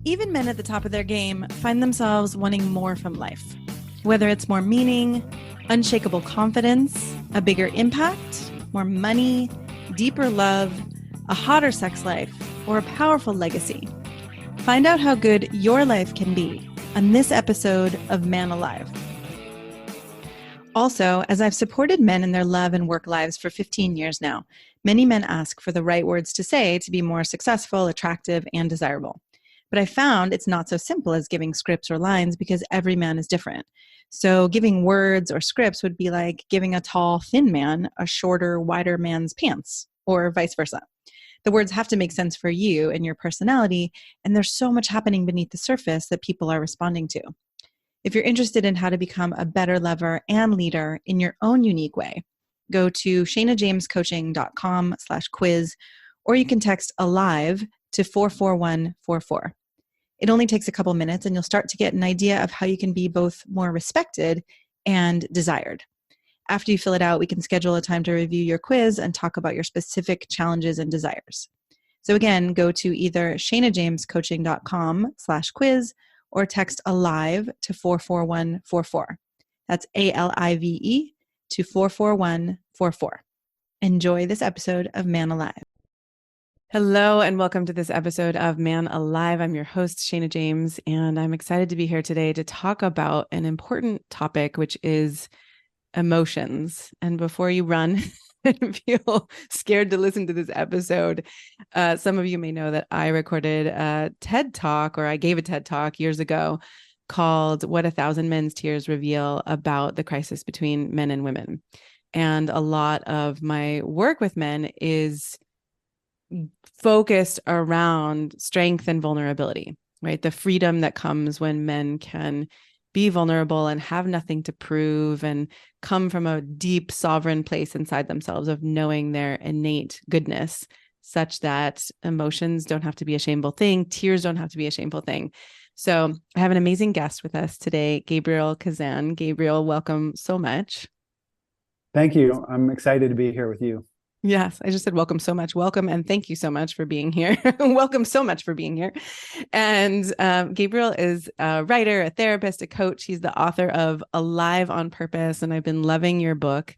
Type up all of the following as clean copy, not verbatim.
Even men at the top of their game find themselves wanting more from life. Whether it's more meaning, unshakable confidence, a bigger impact, more money, deeper love, a hotter sex life, or a powerful legacy. Find out how good your life can be on this episode of Man Alive. Also, as I've supported men in their love and work lives for 15 years now, many men ask for the right words to say to be more successful, attractive, and desirable. But I found it's not so simple as giving scripts or lines because every man is different. So giving words or scripts would be like giving a tall, thin man a shorter, wider man's pants, or vice versa. The words have to make sense for you and your personality, and there's so much happening beneath the surface that people are responding to. If you're interested in how to become a better lover and leader in your own unique way, go to shanajamescoaching.com/quiz, or you can text ALIVE to 44144. It only takes a couple minutes and you'll start to get an idea of how you can be both more respected and desired. After you fill it out, we can schedule a time to review your quiz and talk about your specific challenges and desires. So again, go to either shanajamescoaching.com/quiz or text ALIVE to 44144. That's ALIVE to 44144. Enjoy this episode of Man Alive. Hello, and welcome to this episode of Man Alive. I'm your host, Shana James, and I'm excited to be here today to talk about an important topic, which is emotions. And before you run and feel scared to listen to this episode, some of you may know that I recorded a TED Talk, or I gave a TED Talk years ago called What a Thousand Men's Tears Reveal, about the crisis between men and women. And a lot of my work with men is focused around strength and vulnerability, right? The freedom that comes when men can be vulnerable and have nothing to prove and come from a deep sovereign place inside themselves of knowing their innate goodness, such that emotions don't have to be a shameful thing. Tears don't have to be a shameful thing. So I have an amazing guest with us today, Gabriel Kazan. Gabriel, welcome so much. Thank you. I'm excited to be here with you. Yes, I just said welcome so much. Welcome and thank you so much for being here. Welcome so much for being here. And Gabriel is a writer, a therapist, a coach. He's the author of Alive on Purpose, and I've been loving your book.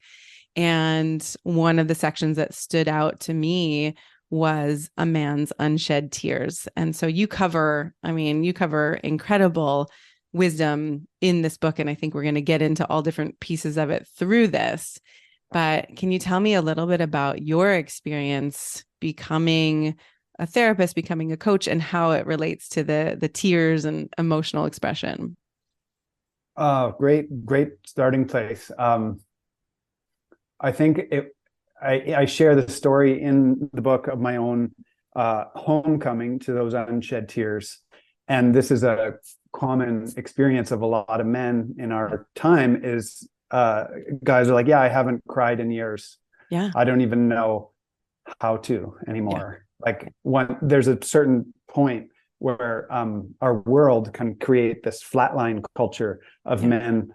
And one of the sections that stood out to me was a man's unshed tears. And so you cover incredible wisdom in this book. And I think we're going to get into all different pieces of it through this. But can you tell me a little bit about your experience becoming a therapist, becoming a coach, and how it relates to the tears and emotional expression? Great starting place. I think I share the story in the book of my own homecoming to those unshed tears. And this is a common experience of a lot of men in our time is guys are like, yeah, I haven't cried in years. Yeah. I don't even know how to anymore. Yeah. Like there's a certain point where our world can create this flatline culture of men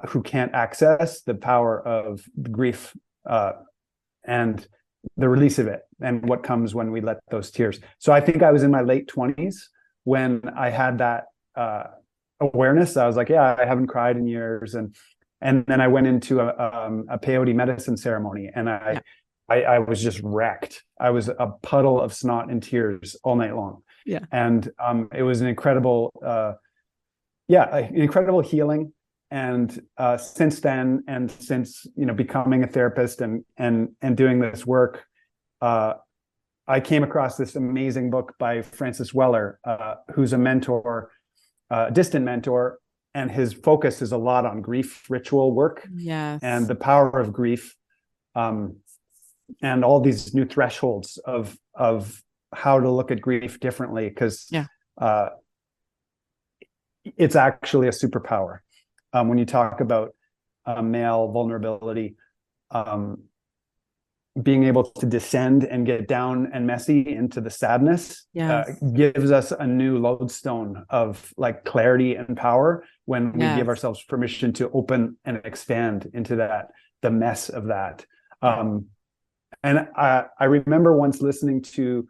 who can't access the power of grief and the release of it and what comes when we let those tears. So I think I was in my late 20s when I had that awareness. I was like, yeah, I haven't cried in years. And then I went into a peyote medicine ceremony, and I was just wrecked. I was a puddle of snot and tears all night long. Yeah. And it was an incredible healing. And since then, and since becoming a therapist and doing this work, I came across this amazing book by Francis Weller, who's a mentor, distant mentor. And his focus is a lot on grief ritual work, and the power of grief, and all these new thresholds of how to look at grief differently, because it's actually a superpower. When you talk about male vulnerability, being able to descend and get down and messy into the sadness gives us a new lodestone of like clarity and power when we give ourselves permission to open and expand into the mess of that. And I remember once listening to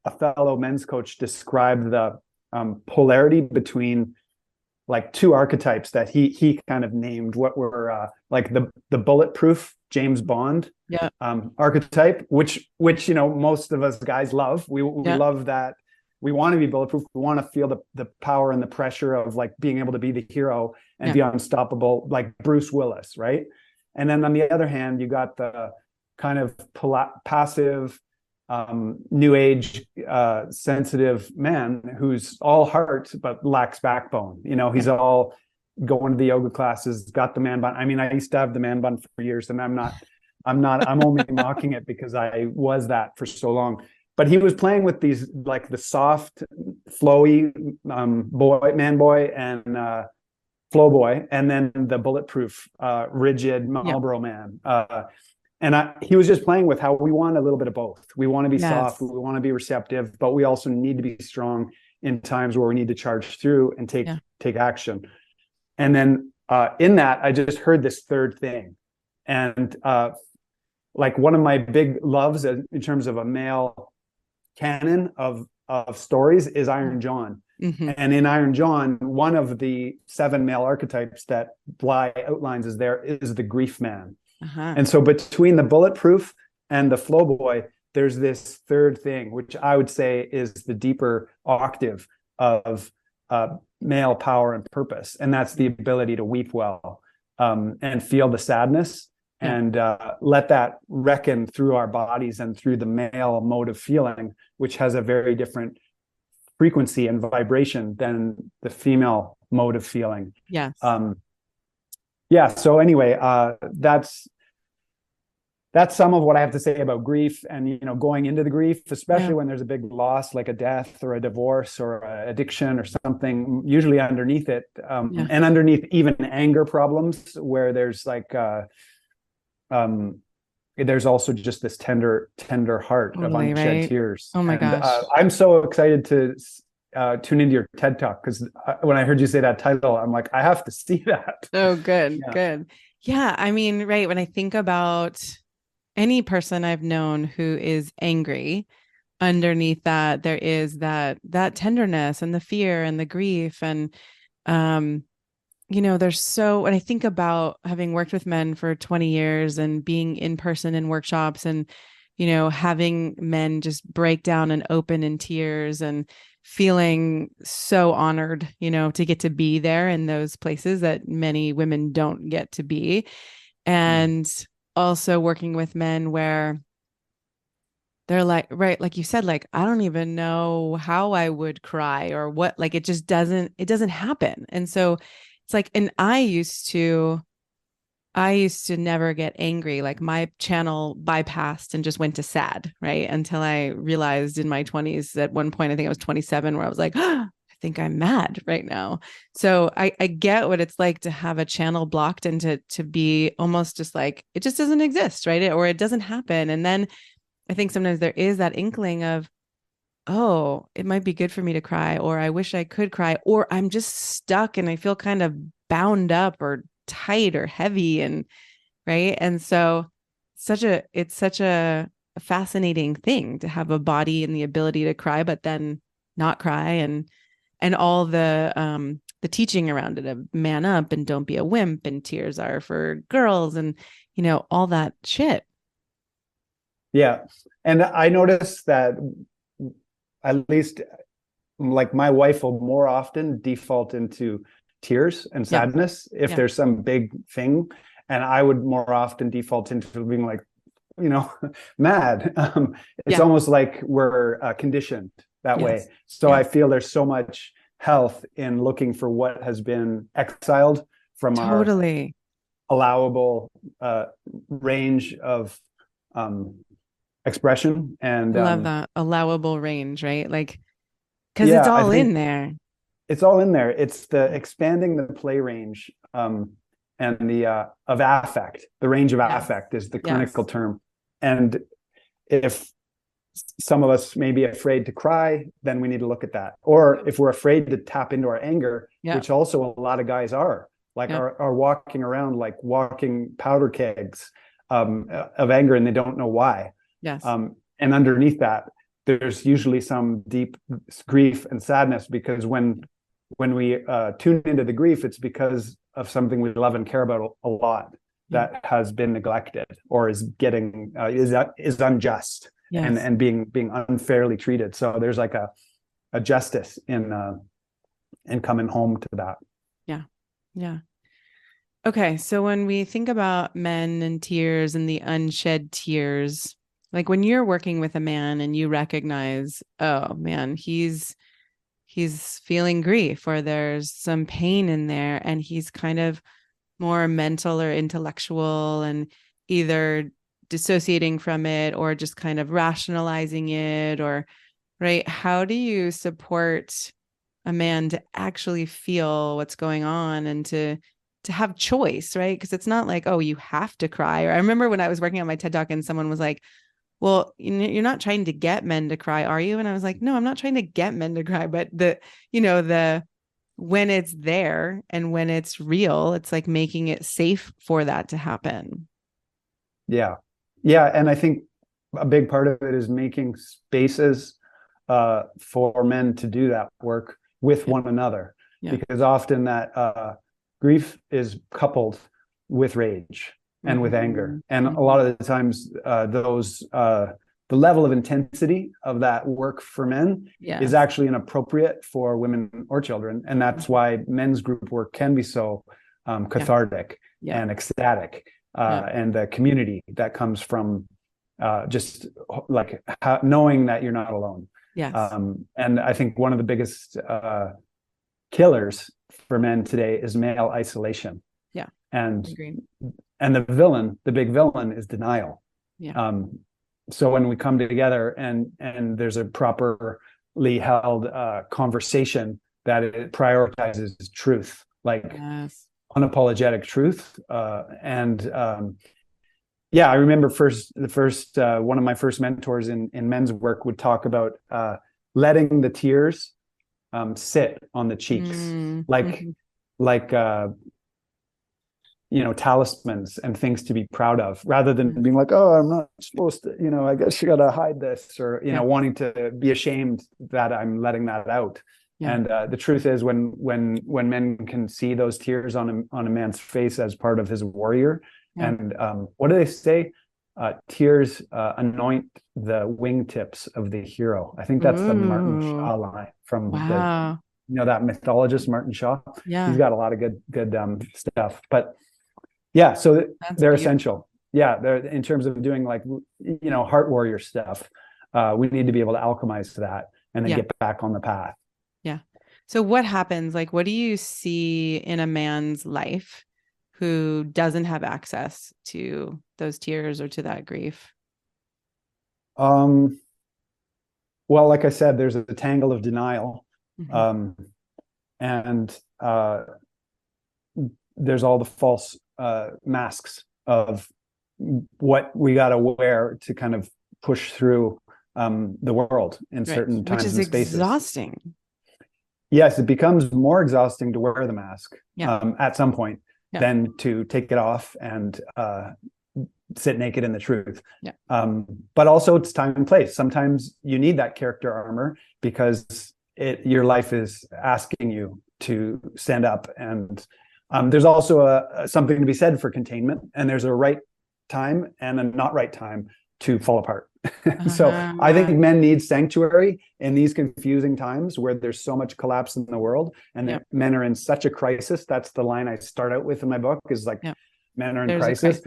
a fellow men's coach described the polarity between like two archetypes that he kind of named, what were like the bulletproof James Bond archetype, which most of us guys love. We love that. We want to be bulletproof. We want to feel the power and the pressure of like being able to be the hero and be unstoppable, like Bruce Willis, right? And then on the other hand, you got the kind of passive, new age, sensitive man who's all heart but lacks backbone. He's all going to the yoga classes, got the man bun. I mean, I used to have the man bun for years, and I'm only mocking it because I was that for so long. But he was playing with these, like the soft, flowy man boy and flow boy, and then the bulletproof, rigid Marlboro man. And he was just playing with how we want a little bit of both. We want to be soft, we want to be receptive, but we also need to be strong in times where we need to charge through and take action. And then in that, I just heard this third thing. And like one of my big loves in terms of a male canon of stories is Iron John. Mm-hmm. And in Iron John, one of the 7 male archetypes that Bly outlines is the grief man. Uh-huh. And so between the bulletproof and the flow boy, there's this third thing, which I would say is the deeper octave of male power and purpose. And that's the ability to weep well, and feel the sadness and let that reckon through our bodies and through the male mode of feeling, which has a very different frequency and vibration than the female mode of feeling. Yes. So anyway, that's some of what I have to say about grief, and going into the grief, especially when there's a big loss like a death or a divorce or an addiction or something, usually underneath it, and underneath even anger problems where there's like there's also just this tender heart of unshed tears. Oh my gosh. I'm so excited to tune into your TED Talk, because when I heard you say that title, I'm like, I have to see that. Oh, good. Yeah. I mean, right. When I think about any person I've known who is angry, underneath that, there is that tenderness and the fear and the grief. And, when I think about having worked with men for 20 years and being in person in workshops and, having men just break down and open in tears and feeling so honored, to get to be there in those places that many women don't get to be. And also working with men where they're like, right, like you said, like, I don't even know how I would cry or what, like, it doesn't happen. And so it's like, and I used to never get angry. Like my channel bypassed and just went to sad, right? Until I realized in my 20s, at one point, I think I was 27, where I was like, I think I'm mad right now. So I get what it's like to have a channel blocked and to be almost just like, it just doesn't exist, right? Or it doesn't happen. And then I think sometimes there is that inkling of, oh, it might be good for me to cry, or I wish I could cry, or I'm just stuck and I feel kind of bound up or tight or heavy, and right. And so it's such a fascinating thing to have a body and the ability to cry, but then not cry, and all the teaching around it of man up and don't be a wimp and tears are for girls and, all that shit. Yeah. And I noticed that at least like my wife will more often default into tears and sadness if there's some big thing. And I would more often default into being like, mad. It's almost like we're conditioned that way. So I feel there's so much health in looking for what has been exiled from our allowable range of expression. And I love that allowable range, right? Like, because it's all in there. It's all in there. It's the expanding the play range, and the of affect. The range of affect is the clinical term. And if some of us may be afraid to cry, then we need to look at that. Or if we're afraid to tap into our anger, which also a lot of guys are walking around like walking powder kegs of anger, and they don't know why. Yes. And underneath that, there's usually some deep grief and sadness, because when we tune into the grief, it's because of something we love and care about a lot that has been neglected or is getting is unjust, Yes. and being unfairly treated. So there's like a justice in coming home to that. Yeah. Okay, so when we think about men and tears and the unshed tears, like when you're working with a man and you recognize, oh man, he's feeling grief, or there's some pain in there, and he's kind of more mental or intellectual and either dissociating from it or just kind of rationalizing it, or right, how do you support a man to actually feel what's going on and to have choice, right? Because it's not like, oh, you have to cry. Or I remember when I was working on my TED Talk and someone was like, well, you're not trying to get men to cry, are you? And I was like, no, I'm not trying to get men to cry, but the when it's there and when it's real, it's like making it safe for that to happen. Yeah. And I think a big part of it is making spaces for men to do that work with one another, because often that grief is coupled with rage and with anger, and a lot of the times the level of intensity of that work for men is actually inappropriate for women or children, and that's why men's group work can be so cathartic and ecstatic, and the community that comes from just like knowing that you're not alone. Yes. And I think one of the biggest killers for men today is male isolation. Yeah. And Agreed. And the big villain is denial. Yeah. So when we come together and there's a properly held conversation that it prioritizes truth, like unapologetic truth, I remember one of my first mentors in men's work would talk about letting the tears sit on the cheeks, like talismans and things to be proud of, rather than being like, oh, I'm not supposed to, I guess you got to hide this, or wanting to be ashamed that I'm letting that out. And the truth is, when men can see those tears on a man's face as part of his warrior, and what do they say? Tears anoint the wingtips of the hero. I think that's the Martin Shaw line from that mythologist Martin Shaw. He's got a lot of good stuff. But so they're essential. They're, in terms of doing like heart warrior stuff. We need to be able to alchemize that and then get back on the path. Yeah. So what happens? Like, what do you see in a man's life who doesn't have access to those tears or to that grief? Well, like I said, there's a tangle of denial. And there's all the false masks of what we got to wear to kind of push through the world in certain times and spaces. Which is exhausting. Yes, it becomes more exhausting to wear the mask at some point than to take it off and sit naked in the truth. But also it's time and place. Sometimes you need that character armor because your life is asking you to stand up. And there's also something to be said for containment, and there's a right time and a not right time to fall apart. So I think men need sanctuary in these confusing times where there's so much collapse in the world, and that men are in such a crisis. That's the line I start out with in my book, is like, men are in crisis.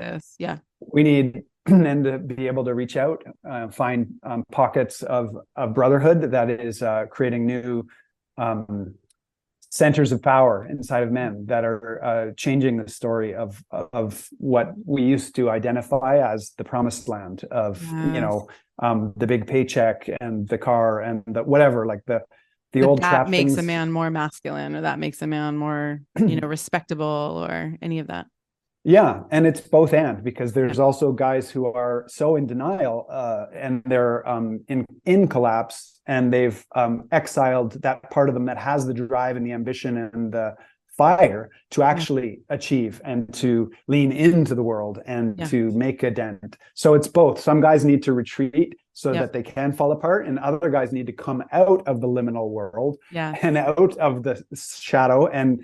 We need men to be able to reach out, find pockets of brotherhood that is creating new centers of power inside of men that are changing the story of what we used to identify as the promised land of the big paycheck and the car and the whatever, like the old that makes a man more masculine, or that makes a man more respectable, or any of that. And it's both and, because there's also guys who are so in denial and they're in collapse, and they've exiled that part of them that has the drive and the ambition and the fire to actually achieve and to lean into the world and to make a dent. So it's both. Some guys need to retreat so that they can fall apart, and other guys need to come out of the liminal world and out of the shadow and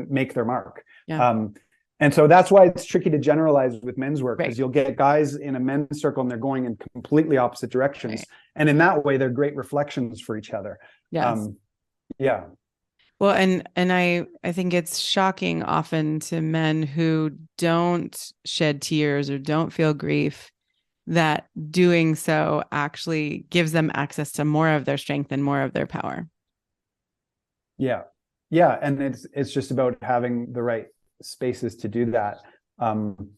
make their mark. And so that's why it's tricky to generalize with men's work, because you'll get guys in a men's circle and they're going in completely opposite directions. And in that way, they're great reflections for each other. Well, and I think it's shocking often to men who don't shed tears or don't feel grief, that doing so actually gives them access to more of their strength and more of their power. Yeah. And it's just about having the right spaces to do that. And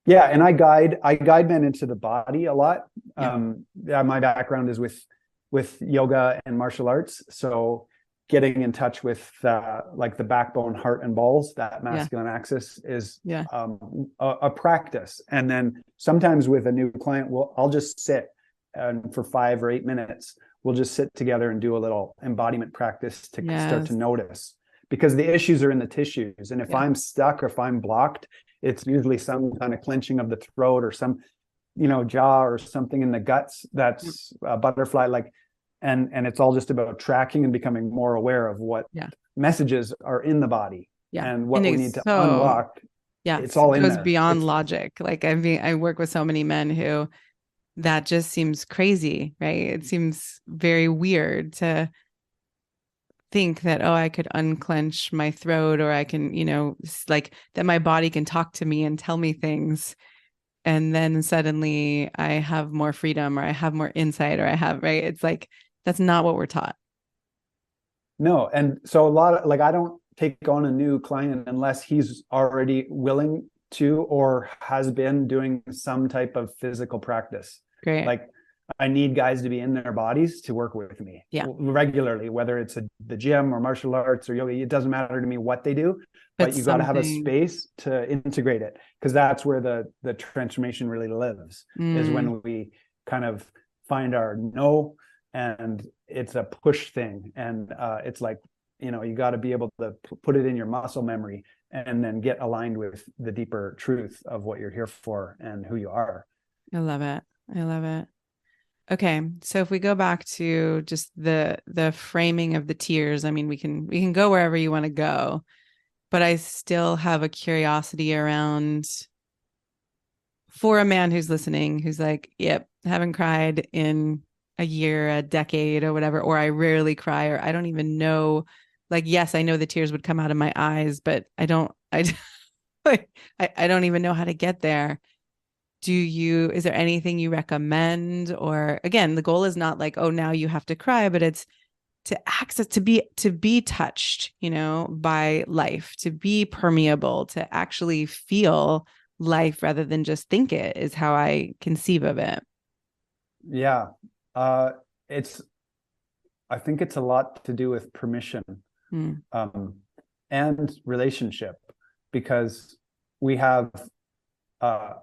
I guide men into the body a lot. My background is with yoga and martial arts, so getting in touch with like the backbone, heart, and balls, that masculine axis is a practice. And then sometimes with a new client, I'll just sit and for 5 or 8 minutes, we'll just sit together and do a little embodiment practice to start to notice, because the issues are in the tissues. And if I'm stuck or if I'm blocked, it's usually some kind of clenching of the throat or some, jaw or something in the guts that's a butterfly, like, and it's all just about tracking and becoming more aware of what messages are in the body and what we need to unlock. It's all in there. It goes beyond logic. Like, I work with so many men who that just seems crazy, right? It seems very weird to think that, I could unclench my throat, or I can, like that my body can talk to me and tell me things. And then suddenly I have more freedom, or I have more insight, or I have, right? It's like, that's not what we're taught. No. And so a lot of, like, I don't take on a new client unless he's already willing to, or has been doing some type of physical practice. Great. Like, I need guys to be in their bodies to work with me regularly, whether it's the gym or martial arts or yoga. It doesn't matter to me what they do, but you got to have a space to integrate it, because that's where the transformation really lives, is when we kind of find our no, and it's a push thing. And it's like, you got to be able to put it in your muscle memory and then get aligned with the deeper truth of what you're here for and who you are. I love it. Okay. So if we go back to just the framing of the tears, I mean, we can go wherever you want to go, but I still have a curiosity around, for a man who's listening, who's like, yep, haven't cried in a year, a decade, or whatever, or I rarely cry, or I don't even know, like, yes, I know the tears would come out of my eyes, but I don't even know how to get there. Is there anything you recommend? Or again, the goal is not like, now you have to cry, but it's to access, to be touched, by life, to be permeable, to actually feel life rather than just think it, is how I conceive of it. Yeah. I think it's a lot to do with permission and relationship, because we have a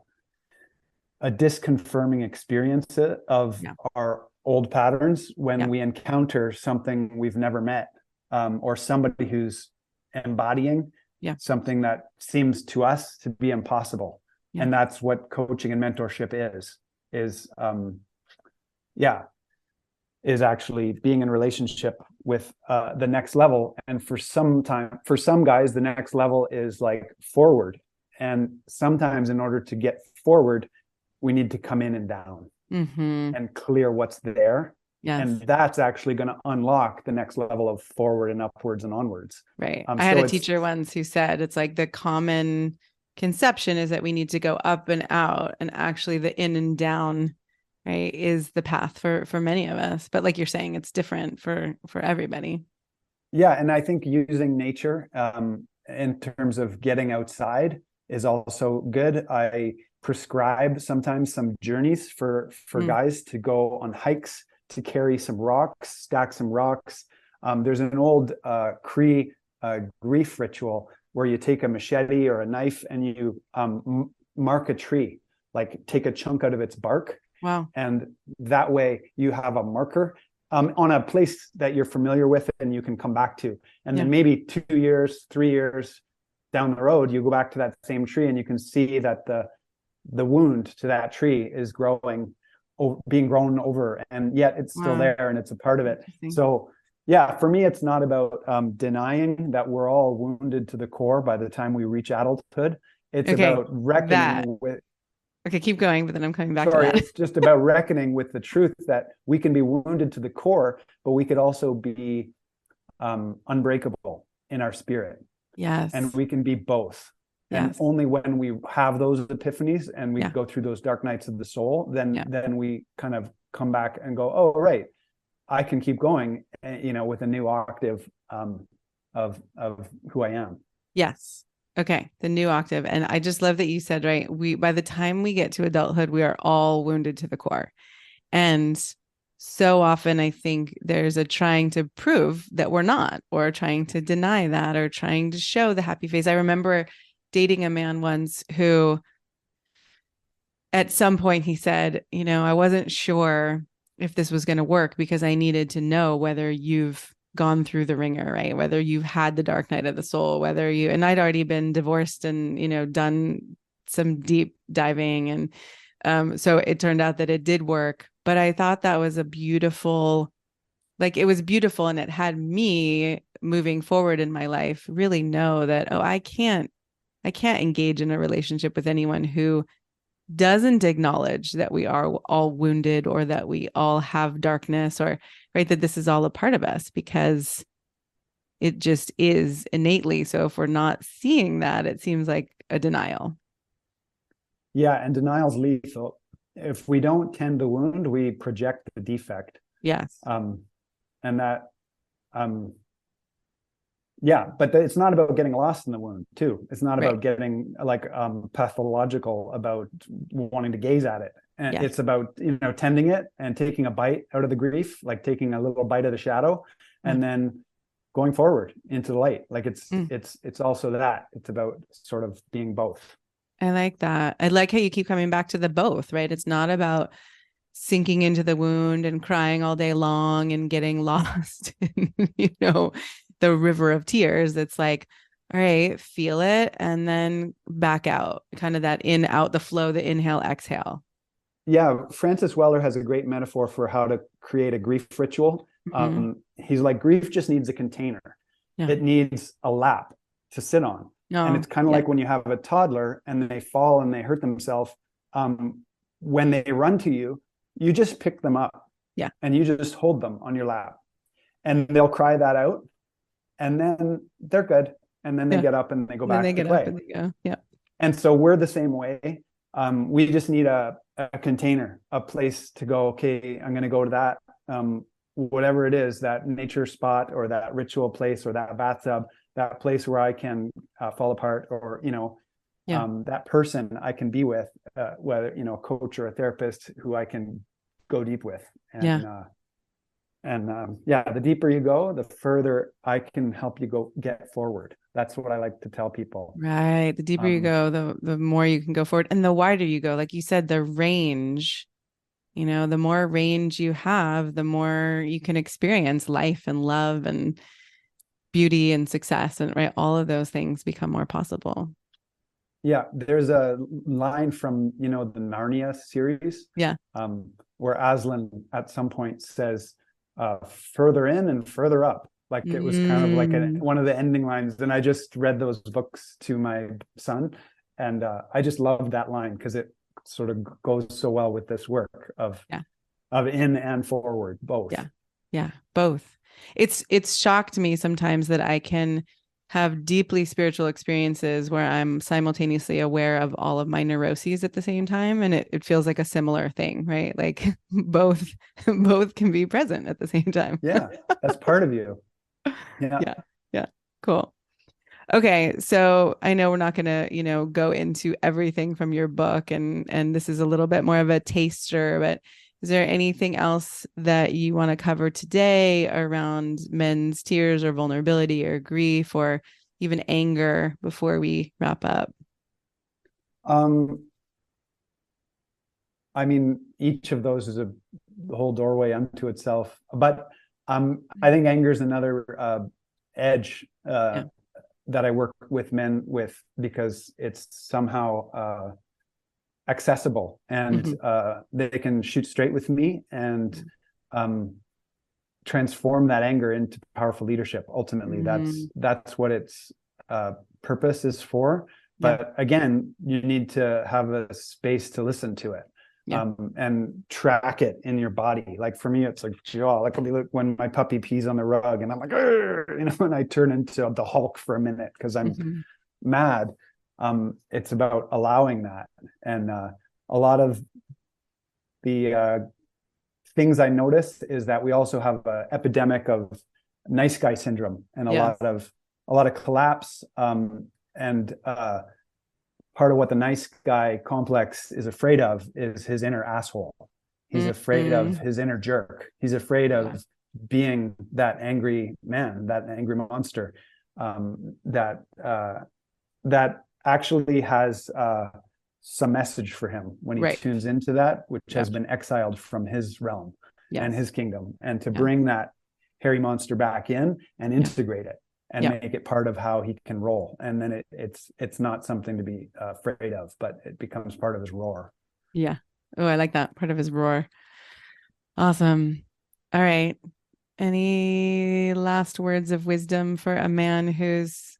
disconfirming experience of our old patterns when we encounter something we've never met, or somebody who's embodying something that seems to us to be impossible. And that's what coaching and mentorship is actually being in relationship with the next level. And for some guys, the next level is like forward. And sometimes in order to get forward, we need to come in and down and clear what's there. And that's actually going to unlock the next level of forward and upwards and onwards. Right. I had a teacher once who said, it's like the common conception is that we need to go up and out, and actually the in and down, right, is the path for many of us. But like you're saying, it's different for everybody. Yeah. And I think using nature in terms of getting outside is also good. I prescribe sometimes some journeys for guys to go on hikes, to carry some rocks, stack some rocks. There's an old Cree grief ritual where you take a machete or a knife and you mark a tree, like take a chunk out of its bark. Wow. And that way you have a marker on a place that you're familiar with and you can come back to. And then maybe 2 years, 3 years down the road, you go back to that same tree and you can see that the wound to that tree is growing, being grown over, and yet it's still there and it's a part of it. So yeah, for me, it's not about denying that we're all wounded to the core by the time we reach adulthood. It's about reckoning with. Okay, keep going, but then I'm coming back to that. It's just about reckoning with the truth that we can be wounded to the core, but we could also be unbreakable in our spirit. Yes. And we can be both. Yes. And only when we have those epiphanies and we go through those dark nights of the soul, then we kind of come back and go, oh, right, I can keep going, with a new octave of who I am. Yes. Okay. The new octave. And I just love that you said, right, by the time we get to adulthood, we are all wounded to the core. And so often I think there's a trying to prove that we're not, or trying to deny that, or trying to show the happy face. I remember dating a man once who at some point he said, I wasn't sure if this was going to work because I needed to know whether you've gone through the ringer, right? Whether you've had the dark night of the soul, and I'd already been divorced and, done some deep diving. And so it turned out that it did work, but I thought that was it was beautiful. And it had me moving forward in my life, really know that, I can't engage in a relationship with anyone who doesn't acknowledge that we are all wounded, or that we all have darkness, or right, that this is all a part of us, because it just is innately. So if we're not seeing that, it seems like a denial. Yeah, and denial's lethal. If we don't tend the wound, we project the defect. Yes. And that but it's not about getting lost in the wound too. It's not about getting pathological about wanting to gaze at it. And it's about, tending it and taking a bite out of the grief, like taking a little bite of the shadow, and then going forward into the light. Like it's also that. It's about sort of being both. I like that. I like how you keep coming back to the both, right? It's not about sinking into the wound and crying all day long and getting lost in, the river of tears. It's like, all right, feel it and then back out, kind of that in, out, the flow, the inhale, exhale. Yeah. Francis Weller has a great metaphor for how to create a grief ritual. He's like, grief just needs a container. Yeah. It needs a lap to sit on. And it's kind of like when you have a toddler and they fall and they hurt themselves, when they run to you, you just pick them up. Yeah. And you just hold them on your lap, and they'll cry that out, and then they're good. And then they get up and they go back to play. Yeah. And so we're the same way. We just need a container, a place to go. Okay, I'm going to go to that, whatever it is, that nature spot or that ritual place or that bathtub, that place where I can fall apart, or, that person I can be with, whether, a coach or a therapist who I can go deep with. And the deeper you go, the further I can help you get forward. That's what I like to tell people. Right. The deeper you go, the more you can go forward, and the wider you go. Like you said, the range, the more range you have, the more you can experience life and love and beauty and success, and right, all of those things become more possible. Yeah, there's a line from the Narnia series, where Aslan at some point says, further in and further up. Like it was kind of like one of the ending lines. And I just read those books to my son, and I just loved that line because it sort of goes so well with this work of in and forward, both. Yeah, both. It's shocked me sometimes that I can have deeply spiritual experiences where I'm simultaneously aware of all of my neuroses at the same time. And it feels like a similar thing, right? Like both can be present at the same time. Yeah, that's part of you. Yeah. Cool. Okay. So I know we're not going to, go into everything from your book, and this is a little bit more of a taster, but is there anything else that you want to cover today around men's tears or vulnerability or grief or even anger before we wrap up? I mean, each of those is a the whole doorway unto itself. But I think anger is another edge that I work with men with, because it's somehow accessible, and they can shoot straight with me and transform that anger into powerful leadership. Ultimately, that's what its purpose is for. But again, you need to have a space to listen to it. And track it in your body. Like for me, it's like, like when my puppy pees on the rug and I'm like, and I turn into the Hulk for a minute because I'm mad. It's about allowing that. And a lot of the things I noticed is that we also have an epidemic of nice guy syndrome, and a lot of collapse. And part of what the nice guy complex is afraid of is his inner asshole. He's afraid of his inner jerk. He's afraid of being that angry man, that angry monster, that actually has some message for him when he tunes into that, which has been exiled from his realm and his kingdom, and to bring that hairy monster back in and integrate it and make it part of how he can roll. And then it's not something to be afraid of, but it becomes part of his roar. Yeah. Oh, I like that. Part of his roar. Awesome. All right. Any last words of wisdom for a man who's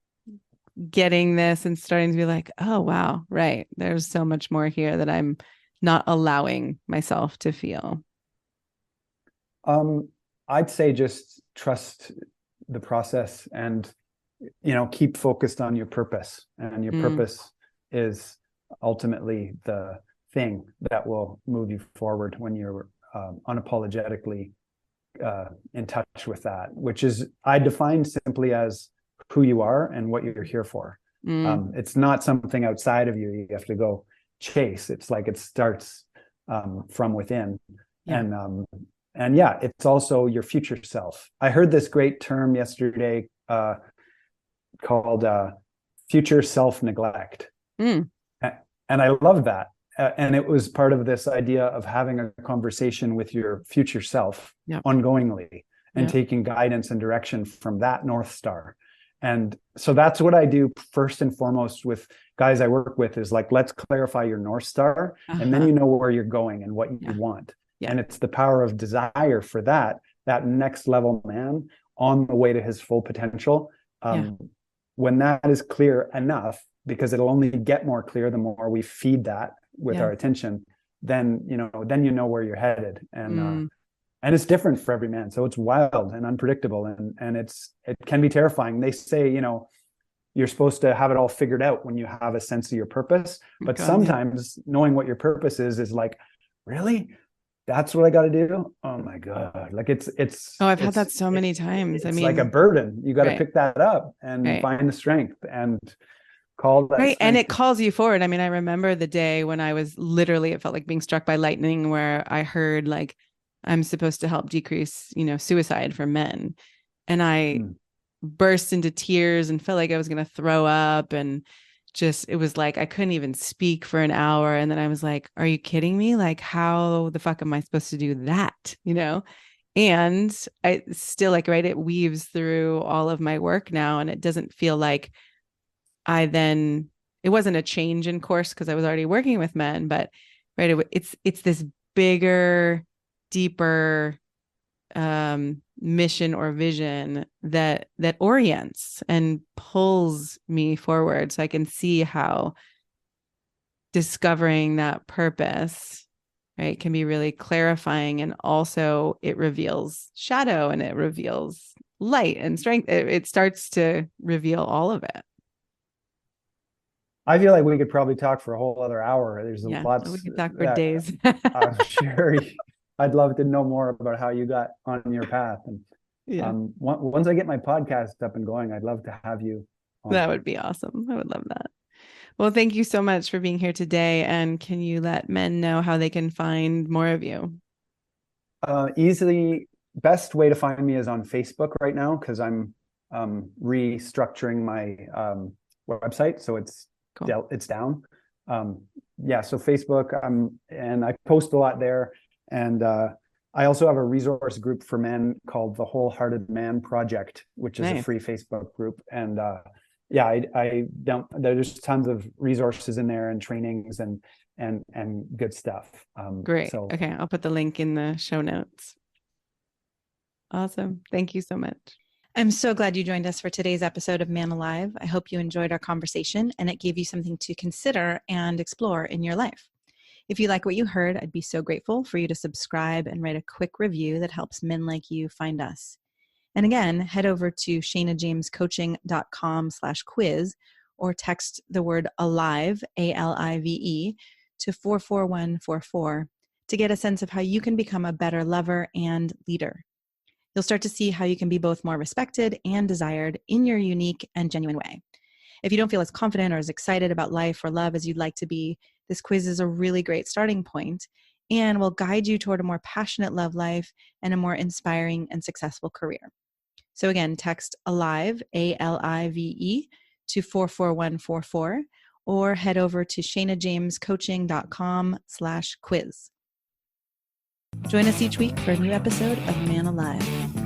getting this and starting to be like, oh, wow, right. There's so much more here that I'm not allowing myself to feel? I'd say just trust the process, and keep focused on your purpose, and your purpose is ultimately the thing that will move you forward when you're unapologetically in touch with that, which is, I define simply as who you are and what you're here for. It's not something outside of you you have to go chase. It's like it starts from within. And it's also your future self. I heard this great term yesterday called future self-neglect. And I love that. And it was part of this idea of having a conversation with your future self ongoingly, and taking guidance and direction from that North Star. And so that's what I do first and foremost with guys I work with, is like, let's clarify your North Star, and then you know where you're going and what you want. And it's the power of desire for that next level man on the way to his full potential. When that is clear enough, because it'll only get more clear the more we feed that with our attention, then you know where you're headed. And it's different for every man, so it's wild and unpredictable, and it can be terrifying. They say you're supposed to have it all figured out when you have a sense of your purpose, but sometimes knowing what your purpose is like, really, that's what I got to do? Oh my God. Like I've had that so many times. It's like a burden. You got to pick that up and find the strength and call that. Right. And it calls you forward. I mean, I remember the day when I was it felt like being struck by lightning, where I heard like, I'm supposed to help decrease, suicide for men. And I burst into tears and felt like I was going to throw up, and it was like, I couldn't even speak for an hour. And then I was like, are you kidding me? Like, how the fuck am I supposed to do that? And I still it weaves through all of my work now. And it doesn't feel like it wasn't a change in course because I was already working with men, but it's this bigger, deeper mission or vision that orients and pulls me forward, so I can see how discovering that purpose can be really clarifying, and also it reveals shadow and it reveals light and strength. It starts to reveal all of it. I feel like we could probably talk for a whole other hour. There's lots. We could talk for days. I'm sure. I'd love to know more about how you got on your path. And once I get my podcast up and going, I'd love to have you on. That would be awesome. I would love that. Well, thank you so much for being here today. And can you let men know how they can find more of you? Easily, best way to find me is on Facebook right now, because I'm restructuring my website, so it's cool. It's down. So Facebook, and I post a lot there. And I also have a resource group for men called the Wholehearted Man Project, which is a free Facebook group. And yeah, I don't, there's tons of resources in there and trainings and good stuff. Great. So, okay. I'll put the link in the show notes. Awesome. Thank you so much. I'm so glad you joined us for today's episode of Man Alive. I hope you enjoyed our conversation and it gave you something to consider and explore in your life. If you like what you heard, I'd be so grateful for you to subscribe and write a quick review that helps men like you find us. And again, head over to ShaynaJamesCoaching.com/quiz or text the word ALIVE, ALIVE, to 44144 to get a sense of how you can become a better lover and leader. You'll start to see how you can be both more respected and desired in your unique and genuine way. If you don't feel as confident or as excited about life or love as you'd like to be, this quiz is a really great starting point and will guide you toward a more passionate love life and a more inspiring and successful career. So again, text ALIVE, ALIVE, to 44144 or head over to ShaynaJamesCoaching.com/quiz. Join us each week for a new episode of Man Alive.